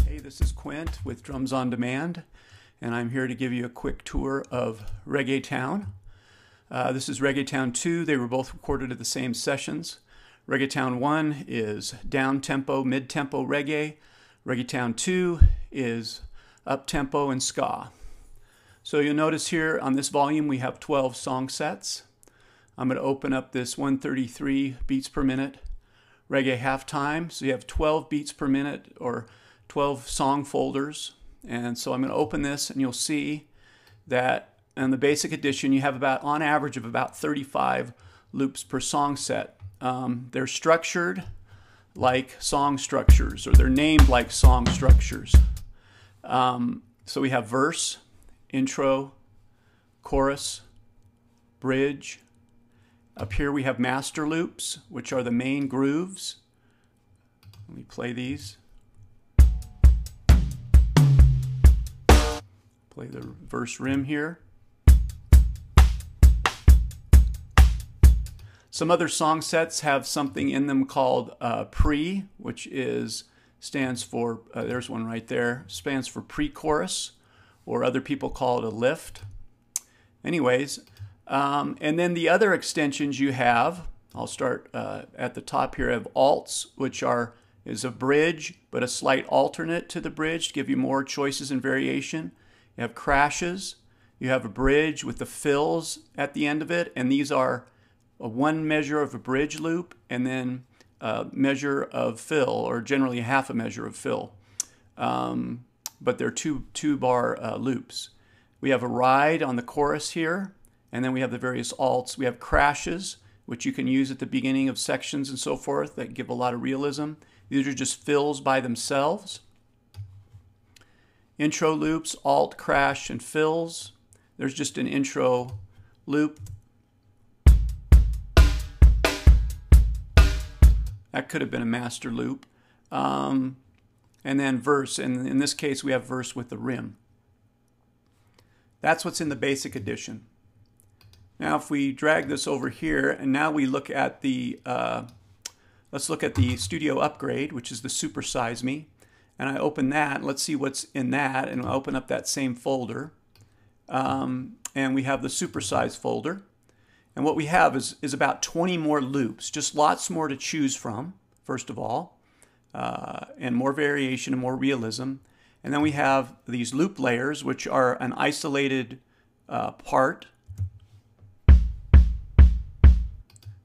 Hey, this is Quint with Drums on Demand, and I'm here to give you a quick tour of Reggae Town. This is Reggae Town 2. They were both recorded at the same sessions. Reggae Town 1 is down-tempo, mid-tempo reggae. Reggae Town 2 is up-tempo and ska. So you'll notice here on this volume we have 12 song sets. I'm going to open up this 133 beats per minute reggae halftime. So you have 12 beats per minute or 12 song folders. And so I'm going to open this and you'll see that in the basic edition you have about, on average, of about 35 loops per song set. They're structured like song structures, or they're named like song structures. So we have verse, intro, chorus, bridge. Up here we have master loops, which are the main grooves. Let me play these. Play the verse rim here. Some other song sets have something in them called pre, which stands for, there's one right there, stands for pre-chorus, or other people call it a lift. Anyways, and then the other extensions you have, I'll start at the top here, I have alts, which is a bridge, but a slight alternate to the bridge to give you more choices and variation. You have crashes, you have a bridge with the fills at the end of it, and these are one measure of a bridge loop and then a measure of fill, or generally half a measure of fill. But they're two bar loops. We have a ride on the chorus here, and then we have the various alts. We have crashes, which you can use at the beginning of sections and so forth, that give a lot of realism. These are just fills by themselves. Intro loops, alt, crash, and fills. There's just an intro loop. That could have been a master loop. And then verse, and in this case we have verse with the rim. That's what's in the basic edition. Now if we drag this over here, and now we look at the, let's look at the Studio Upgrade, which is the Super Size Me. And I open that, let's see what's in that, and I'll open up that same folder. And we have the Super Size folder. And what we have is about 20 more loops, just lots more to choose from, first of all, and more variation and more realism. And then we have these loop layers, which are an isolated part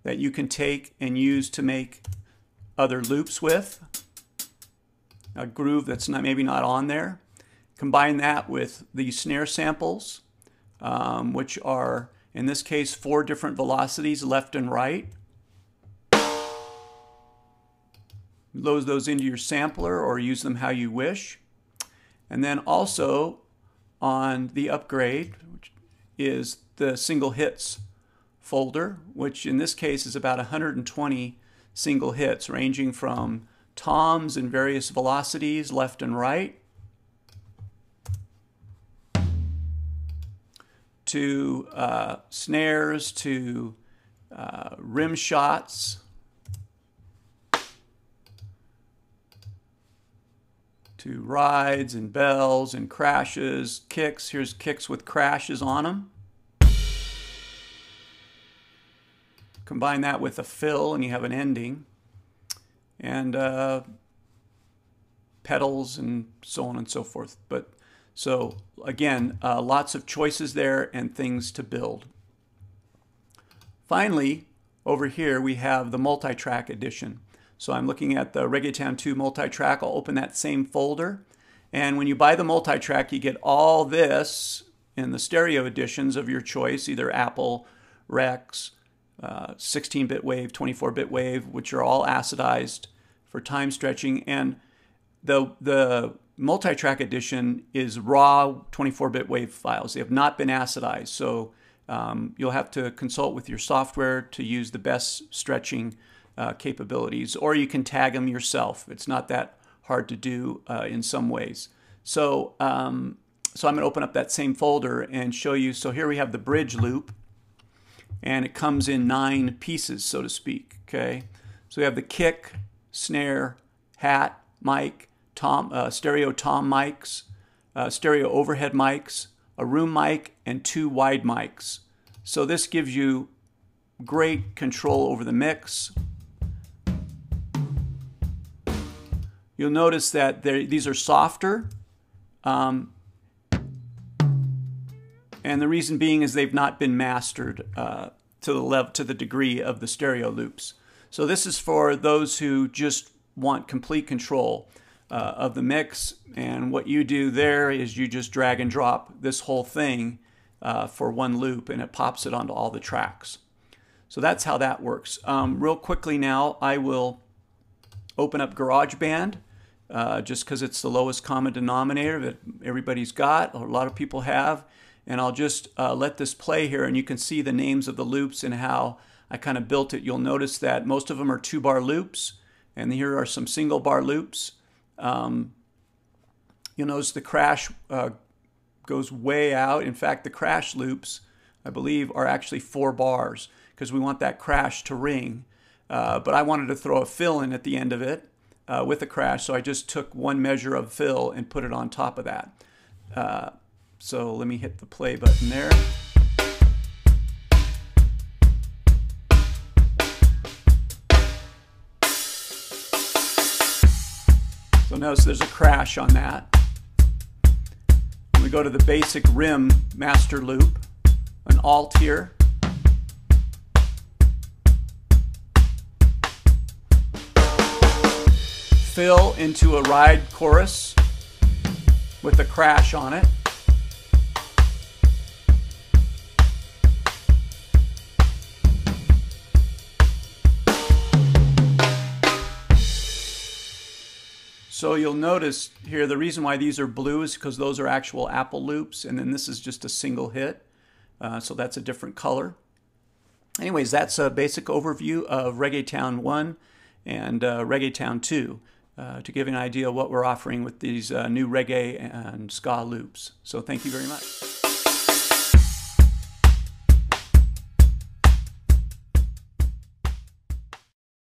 that you can take and use to make other loops with, a groove that's maybe not on there. Combine that with these snare samples, which are, in this case, 4 different velocities, left and right. Load those into your sampler or use them how you wish. And then also on the upgrade, which is the single hits folder, which in this case is about 120 single hits, ranging from toms in various velocities, left and right, to snares, to rim shots, to rides and bells and crashes, kicks. Here's kicks with crashes on them. Combine that with a fill and you have an ending. And pedals and so on and so forth. So again, lots of choices there and things to build. Finally, over here we have the multi-track edition. So I'm looking at the Reggae Town 2 multi-track. I'll open that same folder. And when you buy the multi-track, you get all this in the stereo editions of your choice, either Apple, Rex, 16-bit wave, 24-bit wave, which are all acidized for time stretching. And the multi-track edition is raw 24-bit wave files. They have not been acidized, so you'll have to consult with your software to use the best stretching capabilities, or you can tag them yourself. It's not that hard to do in some ways. So I'm going to open up that same folder and show you. So here we have the bridge loop, and it comes in 9 pieces, so to speak. Okay, so we have the kick, snare, hat, mic, stereo tom mics, stereo overhead mics, a room mic, and 2 wide mics. So this gives you great control over the mix. You'll notice that these are softer, and the reason being is they've not been mastered to the degree of the stereo loops. So this is for those who just want complete control of the mix, and what you do there is you just drag and drop this whole thing for one loop, and it pops it onto all the tracks. So that's how that works. Real quickly now, I will open up GarageBand just because it's the lowest common denominator that everybody's got, or a lot of people have. And I'll just let this play here, and you can see the names of the loops and how I kind of built it. You'll notice that most of them are 2-bar loops, and here are some single-bar loops. You'll notice the crash goes way out. In fact, the crash loops, I believe, are actually 4 bars because we want that crash to ring. But I wanted to throw a fill in at the end of it with a crash, so I just took 1 measure of fill and put it on top of that. So let me hit the play button there. So notice there's a crash on that. We go to the basic rim master loop, an alt here. Fill into a ride chorus with a crash on it. So you'll notice here the reason why these are blue is because those are actual Apple loops, and then this is just a single hit. So that's a different color. Anyways, that's a basic overview of Reggae Town 1 and Reggae Town 2 to give you an idea of what we're offering with these new reggae and ska loops. So thank you very much.